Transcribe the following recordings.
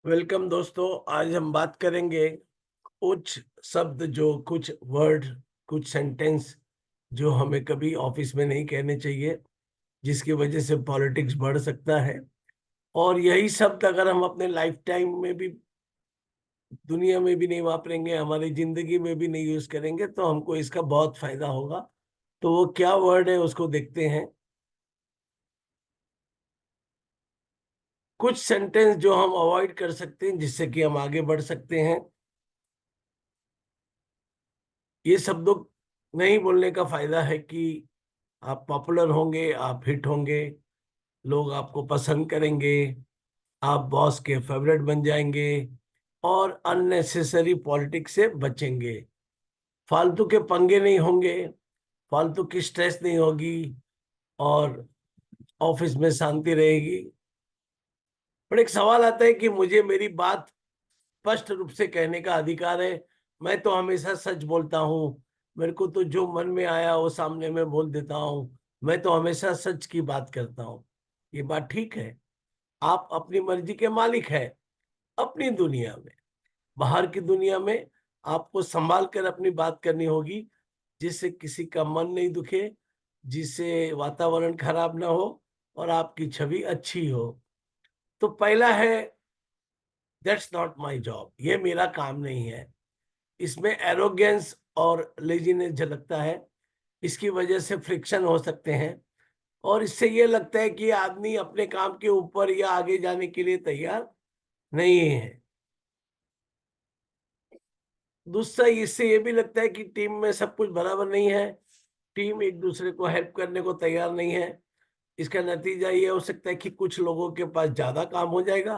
Welcome दोस्तों। आज हम बात करेंगे कुछ शब्द, जो कुछ वर्ड, कुछ सेंटेंस जो हमें कभी ऑफिस में नहीं कहने चाहिए, जिसकी वजह से पॉलिटिक्स बढ़ सकता है। और यही शब्द अगर हम अपने लाइफ टाइम में भी दुनिया में भी नहीं वापरेंगे, हमारी जिंदगी में भी नहीं यूज करेंगे, तो हमको इसका बहुत फायदा होगा। तो वो क्या वर्ड है उसको देखते हैं। कुछ सेंटेंस जो हम अवॉइड कर सकते हैं जिससे कि हम आगे बढ़ सकते हैं। ये शब्दों नहीं बोलने का फायदा है कि आप पॉपुलर होंगे, आप हिट होंगे, लोग आपको पसंद करेंगे, आप बॉस के फेवरेट बन जाएंगे और अननेसेसरी पॉलिटिक्स से बचेंगे। फालतू के पंगे नहीं होंगे, फालतू की स्ट्रेस नहीं होगी और ऑफिस में शांति रहेगी। पर एक सवाल आता है कि मुझे मेरी बात स्पष्ट रूप से कहने का अधिकार है। मैं तो हमेशा सच बोलता हूँ, मेरे को तो जो मन में आया वो सामने में बोल देता हूँ, मैं तो हमेशा सच की बात करता हूँ। ये बात ठीक है, आप अपनी मर्जी के मालिक हैं अपनी दुनिया में। बाहर की दुनिया में आपको संभाल कर अपनी बात करनी होगी, जिससे किसी का मन नहीं दुखे, जिससे वातावरण खराब ना हो और आपकी छवि अच्छी हो। तो पहला है, दैट्स नॉट माय जॉब, ये मेरा काम नहीं है। इसमें एरोगेंस और लेजीनेस झलकता है। इसकी वजह से फ्रिक्शन हो सकते हैं और इससे ये लगता है कि आदमी अपने काम के ऊपर या आगे जाने के लिए तैयार नहीं है। दूसरा, इससे ये भी लगता है कि टीम में सब कुछ बराबर नहीं है, टीम एक दूसरे को हेल्प करने को तैयार नहीं है। इसका नतीजा ये हो सकता है कि कुछ लोगों के पास ज्यादा काम हो जाएगा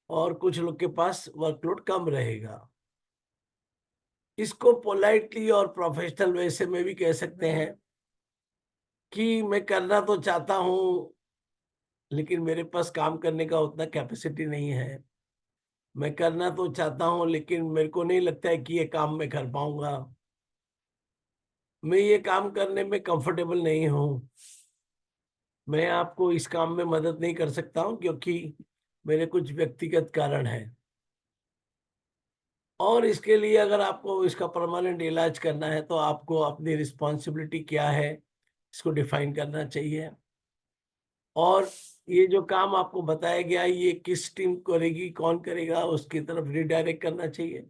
और कुछ लोग के पास वर्कलोड कम रहेगा। इसको पोलाइटली और प्रोफेशनल वे से में भी कह सकते हैं कि मैं करना तो चाहता हूँ, लेकिन मेरे पास काम करने का उतना कैपेसिटी नहीं है। मैं करना तो चाहता हूँ लेकिन मेरे को नहीं लगता है कि ये काम मैं कर पाऊंगा। मैं ये काम करने में कंफर्टेबल नहीं हूँ। मैं आपको इस काम में मदद नहीं कर सकता हूँ क्योंकि मेरे कुछ व्यक्तिगत कारण हैं। और इसके लिए अगर आपको इसका परमानेंट इलाज करना है तो आपको अपनी रिस्पॉन्सिबिलिटी क्या है इसको डिफाइन करना चाहिए। और ये जो काम आपको बताया गया है ये किस टीम करेगी, कौन करेगा, उसकी तरफ रिडायरेक्ट करना चाहिए।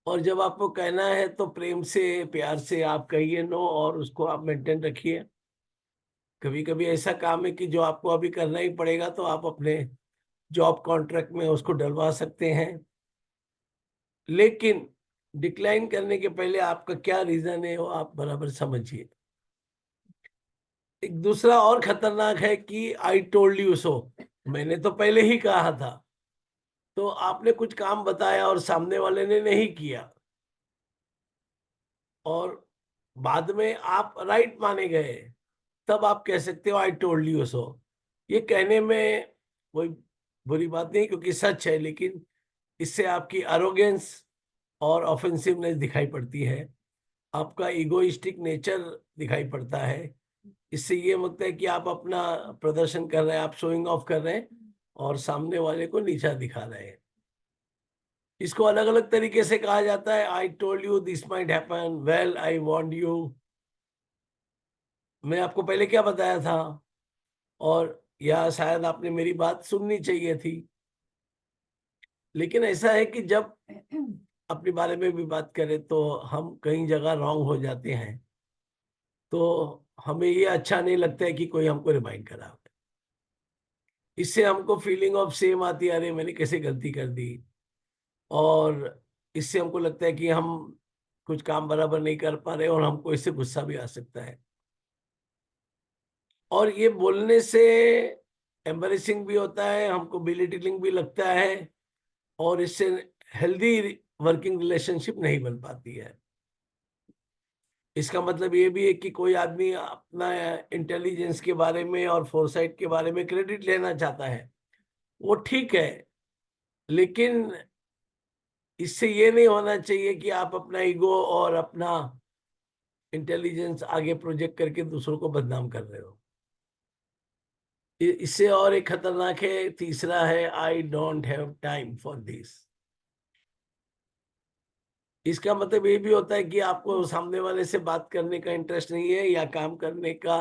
और जब आपको कहना है तो प्रेम से, प्यार से आप कहिए नो और उसको आप मेंटेन रखिए। कभी कभी ऐसा काम है कि जो आपको अभी करना ही पड़ेगा तो आप अपने जॉब कॉन्ट्रैक्ट में उसको डलवा सकते हैं, लेकिन डिक्लाइन करने के पहले आपका क्या रीजन है वो आप बराबर समझिए। एक दूसरा और खतरनाक है कि आई टोल्ड यू सो, मैंने तो पहले ही कहा था। तो आपने कुछ काम बताया और सामने वाले ने नहीं किया और बाद में आप राइट माने गए, तब आप कह सकते हो आई टोल्ड यू सो। ये कहने में कोई बुरी बात नहीं क्योंकि सच है, लेकिन इससे आपकी अरोगेंस और ऑफेंसिवनेस दिखाई पड़ती है, आपका इगोइस्टिक नेचर दिखाई पड़ता है। इससे ये लगता है कि आप अपना प्रदर्शन कर रहे हैं, आप शोइंग ऑफ कर रहे हैं और सामने वाले को नीचा दिखा रहे हैं। इसको अलग अलग तरीके से कहा जाता है। I told you this might happen, well I warned you, मैं आपको पहले क्या बताया था, और या शायद आपने मेरी बात सुननी चाहिए थी। लेकिन ऐसा है कि जब अपने बारे में भी बात करें तो हम कई जगह रॉन्ग हो जाते हैं, तो हमें ये अच्छा नहीं लगता है कि कोई हमको रिमाइंड करा। इससे हमको फीलिंग ऑफ सेम आती है, अरे मैंने कैसे गलती कर दी। और इससे हमको लगता है कि हम कुछ काम बराबर नहीं कर पा रहे और हमको इससे गुस्सा भी आ सकता है। और ये बोलने से एम्बरेसिंग भी होता है, हमको बिलिटलिंग भी लगता है और इससे हेल्दी वर्किंग रिलेशनशिप नहीं बन पाती है। इसका मतलब ये भी है कि कोई आदमी अपना इंटेलिजेंस के बारे में और फोरसाइट के बारे में क्रेडिट लेना चाहता है, वो ठीक है, लेकिन इससे ये नहीं होना चाहिए कि आप अपना ईगो और अपना इंटेलिजेंस आगे प्रोजेक्ट करके दूसरों को बदनाम कर रहे हो। इससे और एक खतरनाक है, तीसरा है I don't have time for this. इसका मतलब ये भी होता है कि आपको सामने वाले से बात करने का इंटरेस्ट नहीं है या काम करने का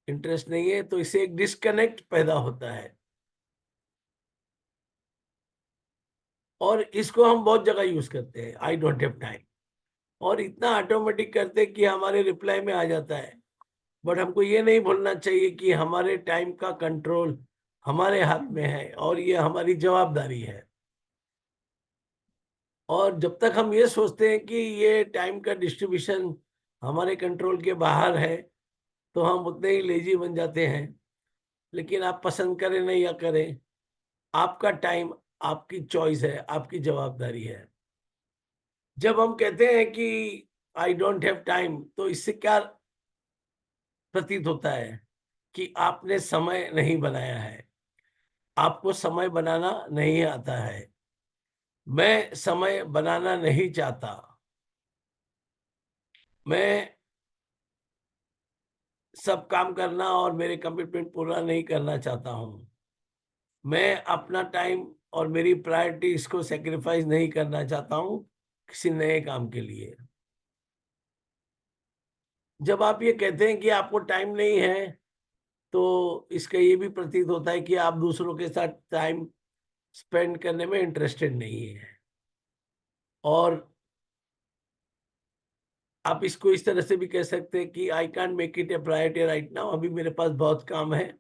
इंटरेस्ट नहीं है, तो इससे एक डिस्कनेक्ट पैदा होता है। और इसको हम बहुत जगह यूज करते हैं, आई डोंट हैव टाइम, और इतना ऑटोमेटिक करते हैं कि हमारे रिप्लाई में आ जाता है। बट हमको ये नहीं भूलना चाहिए कि हमारे टाइम का कंट्रोल हमारे हाथ में है और ये हमारी जवाबदारी है। और जब तक हम ये सोचते हैं कि ये टाइम का डिस्ट्रीब्यूशन हमारे कंट्रोल के बाहर है, तो हम उतने ही लेजी बन जाते हैं। लेकिन आप पसंद करें नहीं या करें, आपका टाइम आपकी चॉइस है, आपकी जवाबदारी है। जब हम कहते हैं कि आई डोंट हैव टाइम, तो इससे क्या प्रतीत होता है कि आपने समय नहीं बनाया है, आपको समय बनाना नहीं आता है, मैं समय बनाना नहीं चाहता, मैं सब काम करना और मेरे कमिटमेंट पूरा नहीं करना चाहता हूं, मैं अपना टाइम और मेरी प्रायोरिटीज को सेक्रीफाइस नहीं करना चाहता हूं किसी नए काम के लिए। जब आप ये कहते हैं कि आपको टाइम नहीं है, तो इसका ये भी प्रतीत होता है कि आप दूसरों के साथ टाइम स्पेंड करने में इंटरेस्टेड नहीं है। और आप इसको इस तरह से भी कह सकते हैं कि I can't make it A priority right now, अभी मेरे पास बहुत काम है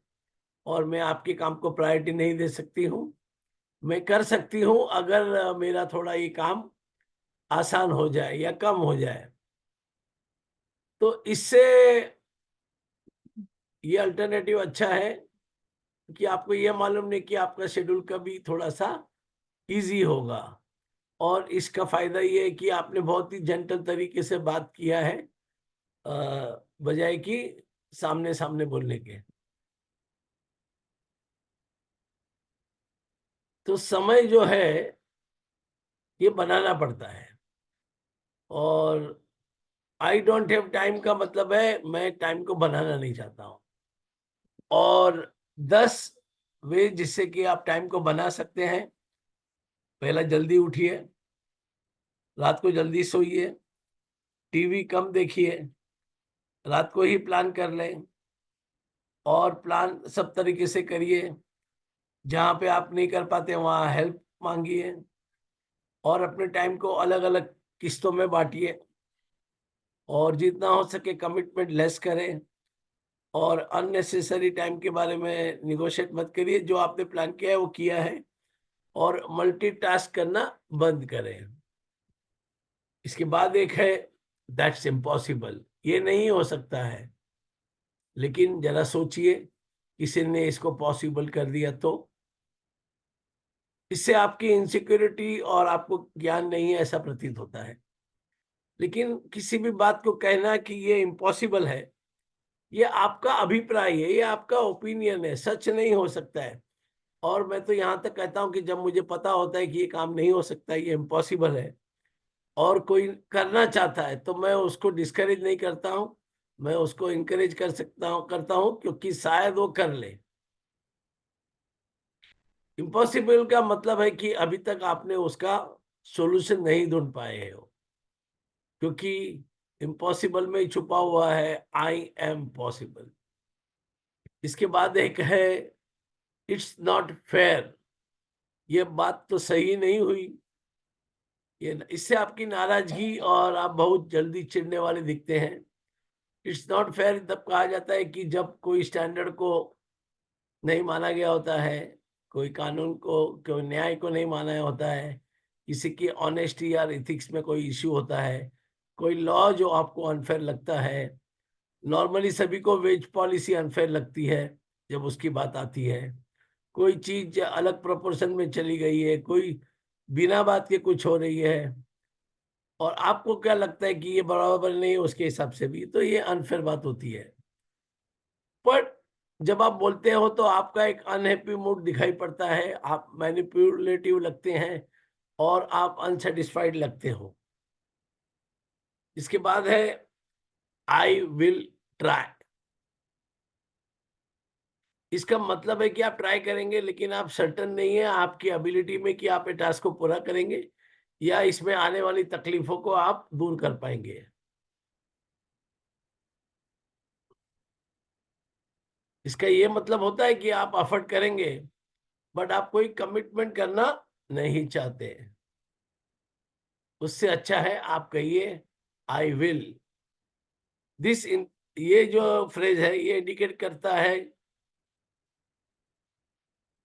और मैं आपके काम को प्रायोरिटी नहीं दे सकती हूँ। मैं कर सकती हूँ अगर मेरा थोड़ा ये काम आसान हो जाए या कम हो जाए। तो इससे ये अल्टरनेटिव अच्छा है कि आपको ये मालूम नहीं कि आपका शेड्यूल कभी थोड़ा सा इजी होगा। और इसका फायदा ये है कि आपने बहुत ही जेंटल तरीके से बात किया है, बजाय कि सामने सामने बोलने के। तो समय जो है ये बनाना पड़ता है। और आई डोंट हैव टाइम का मतलब है मैं टाइम को बनाना नहीं चाहता हूं। और 10 वे जिससे कि आप टाइम को बना सकते हैं। पहला, जल्दी उठिए, रात को जल्दी सोइए, टीवी कम देखिए, रात को ही प्लान कर लें, और प्लान सब तरीके से करिए। जहां पे आप नहीं कर पाते वहां हेल्प मांगिए, और अपने टाइम को अलग अलग किस्तों में बांटिए, और जितना हो सके कमिटमेंट लेस करें, और अननेसेसरी टाइम के बारे में निगोशिएट मत करिए। जो आपने प्लान किया है वो किया है, और मल्टीटास्क करना बंद करें। इसके बाद एक है दैट्स इम्पॉसिबल, ये नहीं हो सकता है। लेकिन जरा सोचिए, किसी ने इसको पॉसिबल कर दिया तो। इससे आपकी इनसिक्योरिटी और आपको ज्ञान नहीं है ऐसा प्रतीत होता है। लेकिन किसी भी बात को कहना कि ये इम्पॉसिबल है, ये आपका अभिप्राय है, ये आपका ओपिनियन है, सच नहीं हो सकता है। और मैं तो यहाँ तक कहता हूँ कि जब मुझे पता होता है कि ये काम नहीं हो सकता, ये इम्पॉसिबल है, और कोई करना चाहता है, तो मैं उसको डिस्करेज नहीं करता हूँ, मैं उसको इंकरेज करता हूँ क्योंकि शायद वो कर ले। इम्पॉसिबल का मतलब है कि अभी तक आपने उसका सॉल्यूशन नहीं ढूंढ पाए हो, क्योंकि इम्पॉसिबल में ही छुपा हुआ है आई एम पॉसिबल। इसके बाद एक है इट्स नॉट फेयर, ये बात तो सही नहीं हुई। ये इससे आपकी नाराजगी और आप बहुत जल्दी चिढ़ने वाले दिखते हैं। इट्स नॉट फेयर तब कहा जाता है कि जब कोई स्टैंडर्ड को नहीं माना गया होता है, कोई कानून को, कोई न्याय को नहीं माना होता है, किसी की ऑनेस्टी या इथिक्स में कोई इश्यू होता है, कोई लॉ जो आपको अनफेयर लगता है। नॉर्मली सभी को वेज पॉलिसी अनफेयर लगती है जब उसकी बात आती है। कोई चीज अलग प्रोपोर्शन में चली गई है, कोई बिना बात के कुछ हो रही है, और आपको क्या लगता है कि ये बराबर नहीं है उसके हिसाब से भी, तो ये अनफेयर बात होती है। पर जब आप बोलते हो तो आपका एक अनहैप्पी मूड दिखाई पड़ता है, आप मैनिपुलेटिव लगते हैं, और आप अनसेटिस्फाइड लगते हो। इसके बाद है आई विल ट्राई। इसका मतलब है कि आप ट्राई करेंगे, लेकिन आप सर्टेन नहीं है आपकी एबिलिटी में कि आप ये टास्क को पूरा करेंगे या इसमें आने वाली तकलीफों को आप दूर कर पाएंगे। इसका ये मतलब होता है कि आप एफर्ट करेंगे, बट आप कोई कमिटमेंट करना नहीं चाहते। उससे अच्छा है आप कहिए आई विल दिस इन। ये जो फ्रेज है ये इंडिकेट करता है,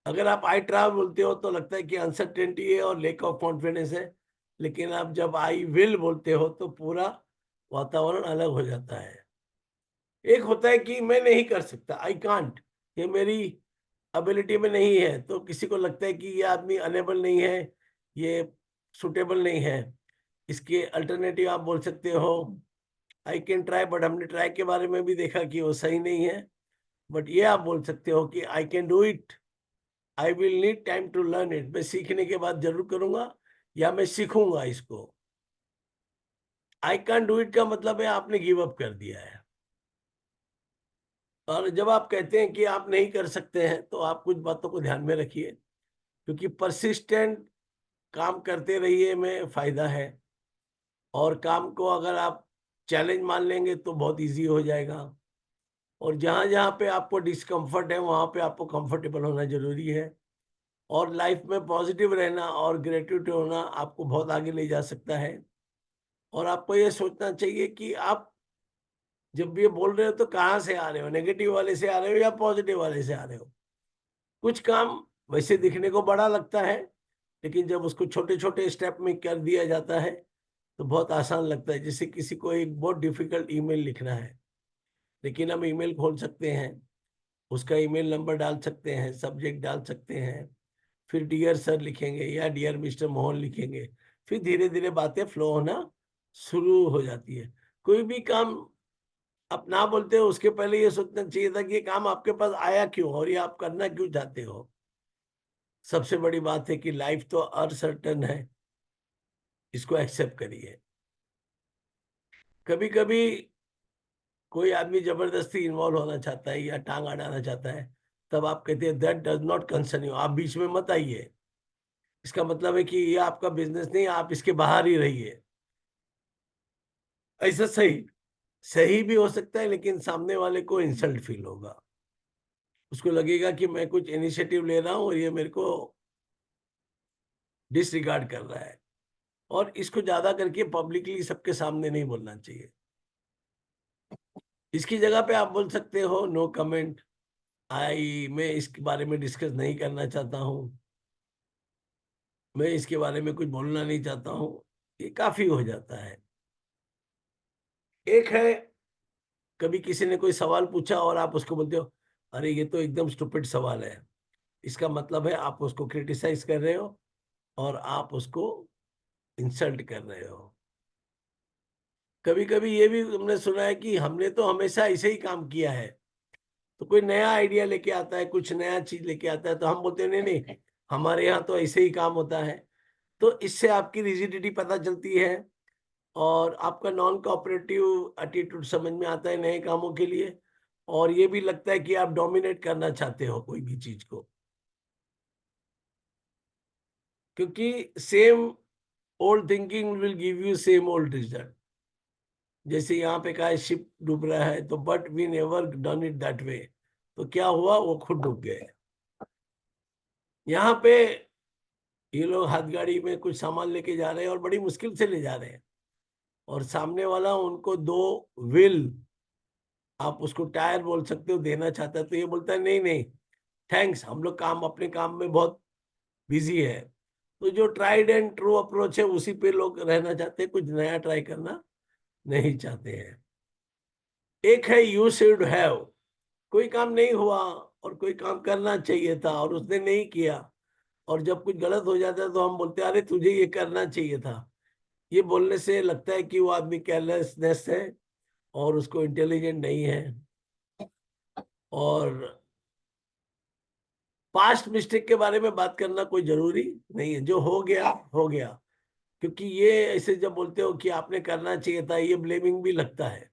अगर आप आई ट्राई बोलते हो तो लगता है कि अनसर्टेनिटी है और लेक ऑफ कॉन्फिडेंस है, लेकिन आप जब आई विल बोलते हो तो पूरा वातावरण अलग हो जाता है। एक होता है कि मैं नहीं कर सकता, आई कांट, ये मेरी एबिलिटी में नहीं है, तो किसी को लगता है कि ये आदमी अनेबल नहीं है, ये सुटेबल नहीं है। इसके अल्टरनेटिव आप बोल सकते हो आई कैन ट्राई, बट हमने ट्राई के बारे में भी देखा कि वो सही नहीं है। बट ये आप बोल सकते हो कि I can do it, I will need time to learn it, मैं सीखने के बाद जरूर करूंगा या मैं सीखूंगा इसको। आई कैन डू इट का मतलब है आपने गिव अप कर दिया है। और जब आप कहते हैं कि आप नहीं कर सकते हैं तो आप कुछ बातों को ध्यान में रखिए, क्योंकि परसिस्टेंट काम करते रहिए में फायदा है, और काम को अगर आप चैलेंज मान लेंगे तो बहुत इजी हो जाएगा। और जहां जहां पे आपको डिस्कम्फर्ट है वहां पे आपको कंफर्टेबल होना जरूरी है। और लाइफ में पॉजिटिव रहना और ग्रेटिट्यूड होना आपको बहुत आगे ले जा सकता है। और आपको ये सोचना चाहिए कि आप जब भी ये बोल रहे हो तो कहाँ से आ रहे हो, नेगेटिव वाले से आ रहे हो या पॉजिटिव वाले से आ रहे हो। कुछ काम वैसे दिखने को बड़ा लगता है, लेकिन जब उसको छोटे छोटे स्टेप में कर दिया जाता है तो बहुत आसान लगता है। जैसे किसी को एक बहुत डिफिकल्ट ईमेल लिखना है, लेकिन हम ईमेल खोल सकते हैं, उसका ईमेल नंबर डाल सकते हैं, सब्जेक्ट डाल सकते हैं, फिर डियर सर लिखेंगे या डियर मिस्टर मोहन लिखेंगे, फिर धीरे धीरे बातें फ्लो होना शुरू हो जाती है। कोई भी काम आप ना बोलते हो उसके पहले ये सोचना चाहिए था कि ये काम आपके पास आया क्यों और ये आप करना क्यों चाहते हो। सबसे बड़ी बात है कि लाइफ तो अनसर्टन है, इसको एक्सेप्ट करिए। कभी कभी कोई आदमी जबरदस्ती इन्वॉल्व होना चाहता है या टांग अड़ाना चाहता है, तब आप कहते हैं that does not concern you, आप बीच में मत आइए। इसका मतलब है कि ये आपका बिजनेस नहीं, आप इसके बाहर ही रहिए। ऐसा सही सही भी हो सकता है, लेकिन सामने वाले को इंसल्ट फील होगा। उसको लगेगा कि मैं कुछ इनिशिएटिव ले रहा हूं और ये मेरे को डिसरिगार्ड कर रहा है। और इसको ज्यादा करके पब्लिकली सबके सामने नहीं बोलना चाहिए। इसकी जगह पे आप बोल सकते हो नो कमेंट, मैं इसके बारे में डिस्कस नहीं करना चाहता हूँ, मैं इसके बारे में कुछ बोलना नहीं चाहता हूँ। ये काफी हो जाता है। एक है, कभी किसी ने कोई सवाल पूछा और आप उसको बोलते हो अरे ये तो एकदम स्टूपिड सवाल है, इसका मतलब है आप उसको क्रिटिसाइज कर रहे हो और आप उसको इंसल्ट कर रहे हो। कभी कभी ये भी तुमने सुना है कि हमने तो हमेशा ऐसे ही काम किया है, तो कोई नया आइडिया लेके आता है, कुछ नया चीज लेके आता है तो हम बोलते हैं नहीं नहीं, हमारे यहाँ तो ऐसे ही काम होता है। तो इससे आपकी रिजिडिटी पता चलती है और आपका नॉन कोऑपरेटिव एटीट्यूड समझ में आता है नए कामों के लिए। और ये भी लगता है कि आप डोमिनेट करना चाहते हो कोई भी चीज को, क्योंकि same old thinking will give you same old result. जैसे यहाँ पे कहा है शिप डूब रहा है तो but we never done it that way, तो क्या हुआ, वो खुद डूब गए। यहाँ पे ये लोग हाथ गाड़ी में कुछ सामान लेके जा रहे हैं और बड़ी मुश्किल से ले जा रहे हैं, और सामने वाला उनको दो व्हील, आप उसको टायर बोल सकते हो, देना चाहता है, तो ये बोलता है नहीं नहीं थैंक्स, हम लोग काम अपने काम में बहुत बिजी है। तो जो ट्राइड एंड ट्रू अप्रोच है उसी पे लोग रहना चाहते हैं, कुछ नया ट्राई करना नहीं चाहते हैं। एक है यू शुड हैव, कोई काम नहीं हुआ और कोई काम करना चाहिए था और उसने नहीं किया, और जब कुछ गलत हो जाता है तो हम बोलते हैं अरे तुझे ये करना चाहिए था। ये बोलने से लगता है कि वो आदमी केयरलेसनेस है और उसको इंटेलिजेंट नहीं है। और पास्ट मिस्टेक के बारे में बात करना कोई जरूरी नहीं है, जो हो गया हो गया। क्योंकि ये ऐसे जब बोलते हो कि आपने करना चाहिए था, ये ब्लेमिंग भी लगता है।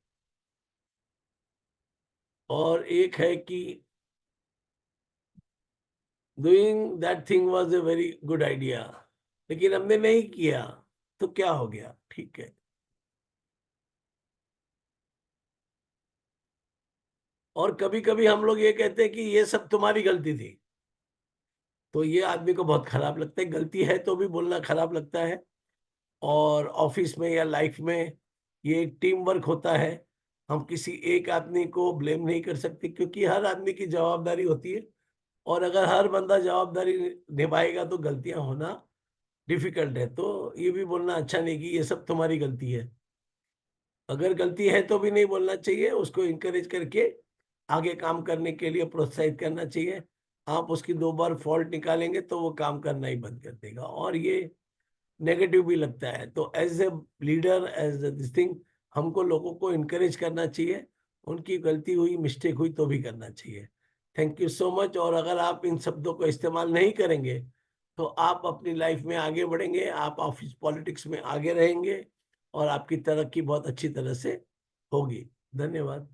और एक है कि doing that thing was a very good idea, लेकिन हमने नहीं किया तो क्या हो गया, ठीक है। और कभी कभी हम लोग ये कहते हैं कि ये सब तुम्हारी गलती थी, तो ये आदमी को बहुत खराब लगता है। गलती है तो भी बोलना खराब लगता है। और ऑफिस में या लाइफ में ये एक टीम वर्क होता है। हम किसी एक आदमी को ब्लेम नहीं कर सकते, क्योंकि हर आदमी की जवाबदारी होती है। और अगर हर बंदा जवाबदारी निभाएगा तो गलतियां होना डिफिकल्ट है। तो ये भी बोलना अच्छा नहीं कि ये सब तुम्हारी गलती है। अगर गलती है तो भी नहीं बोलना चाहिए, उसको इंकरेज करके आगे काम करने के लिए प्रोत्साहित करना चाहिए। आप उसकी 2 बार फॉल्ट निकालेंगे तो वो काम करना ही बंद कर देगा, और ये नेगेटिव भी लगता है। तो as a leader, as a this thing, हमको लोगों को इनकरेज करना चाहिए। उनकी गलती हुई, मिस्टेक हुई तो भी करना चाहिए। Thank you so much. और अगर आप इन शब्दों को इस्तेमाल नहीं करेंगे तो आप अपनी लाइफ में आगे बढ़ेंगे, आप ऑफिस पॉलिटिक्स में आगे रहेंगे, और आपकी तरक्की बहुत अच्छी तरह से होगी। धन्यवाद।